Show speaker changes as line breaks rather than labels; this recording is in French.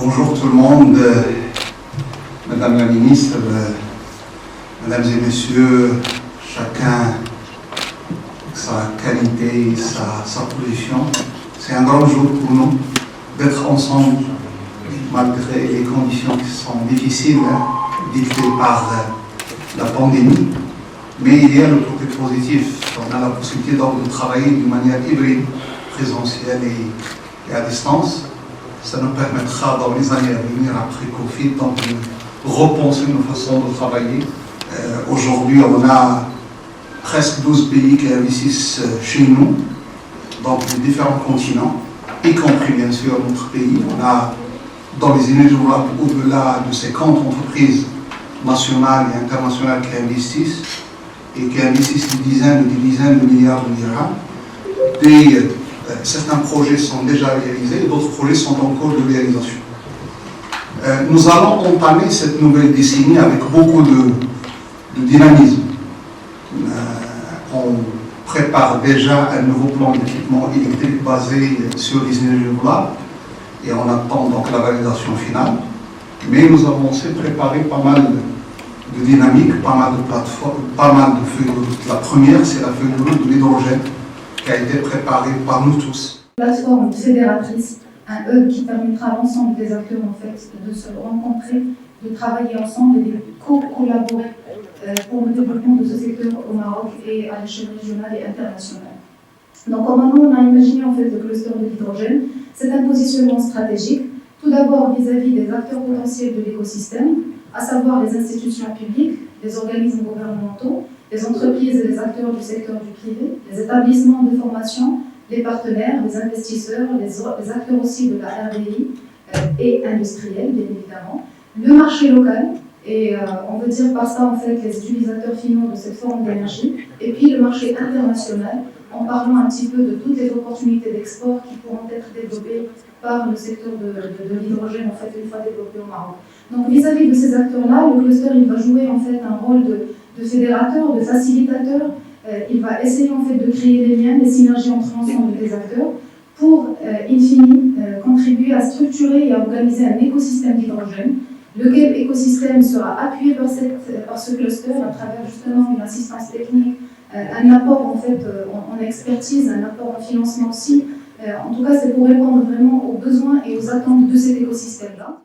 Bonjour tout le monde, Madame la Ministre, Mesdames et Messieurs, chacun sa qualité, sa position. C'est un grand jour pour nous d'être ensemble malgré les conditions qui sont difficiles, dictées par la pandémie. Mais il y a le côté positif. On a la possibilité donc de travailler d'une manière hybride, présentielle et à distance. Ça nous permettra dans les années à venir, après Covid, donc, de repenser nos façons de travailler. Aujourd'hui, on a presque 12 pays qui investissent chez nous, donc les différents continents, y compris bien sûr notre pays. On a dans les énergies renouvelables au-delà de 50 entreprises nationales et internationales qui investissent et qui investissent des dizaines de milliards de dirhams. Certains projets sont déjà réalisés, d'autres projets sont en cours de réalisation. Nous allons entamer cette nouvelle décennie avec beaucoup de dynamisme. On prépare déjà un nouveau plan d'équipement électrique basé sur les énergies renouvelables et on attend donc la validation finale. Mais nous avons aussi préparé pas mal de dynamique, pas mal de plateformes, pas mal de feuilles de route. La première, c'est la feuille de route de l'hydrogène, qui a été préparé par nous tous.
Plateforme fédératrice, un hub qui permettra à l'ensemble des acteurs en fait, de se rencontrer, de travailler ensemble et de collaborer pour le développement de ce secteur au Maroc et à l'échelle régionale et internationale. Donc en amont, on a imaginé en fait le cluster de l'hydrogène. C'est un positionnement stratégique, tout d'abord vis-à-vis des acteurs potentiels de l'écosystème, à savoir les institutions publiques, les organismes gouvernementaux, les entreprises et les acteurs du secteur du privé, les établissements de formation, les partenaires, les investisseurs, les acteurs aussi de la RDI et industriels, bien évidemment, le marché local, et on veut dire par ça en fait les utilisateurs finaux de cette forme d'énergie, et puis le marché international, en parlant un petit peu de toutes les opportunités d'export qui pourront être développées par le secteur de l'hydrogène en fait une fois développé au Maroc. Donc vis-à-vis de ces acteurs-là, le cluster il va jouer en fait un rôle de fédérateur, de facilitateur. Il va essayer en fait de créer des liens, des synergies entre l'ensemble des acteurs pour, in fine, contribuer à structurer et à organiser un écosystème d'hydrogène, lequel écosystème sera appuyé par ce cluster à travers justement une assistance technique, un apport en fait en expertise, un apport en financement aussi. En tout cas, c'est pour répondre vraiment aux besoins et aux attentes de cet écosystème-là.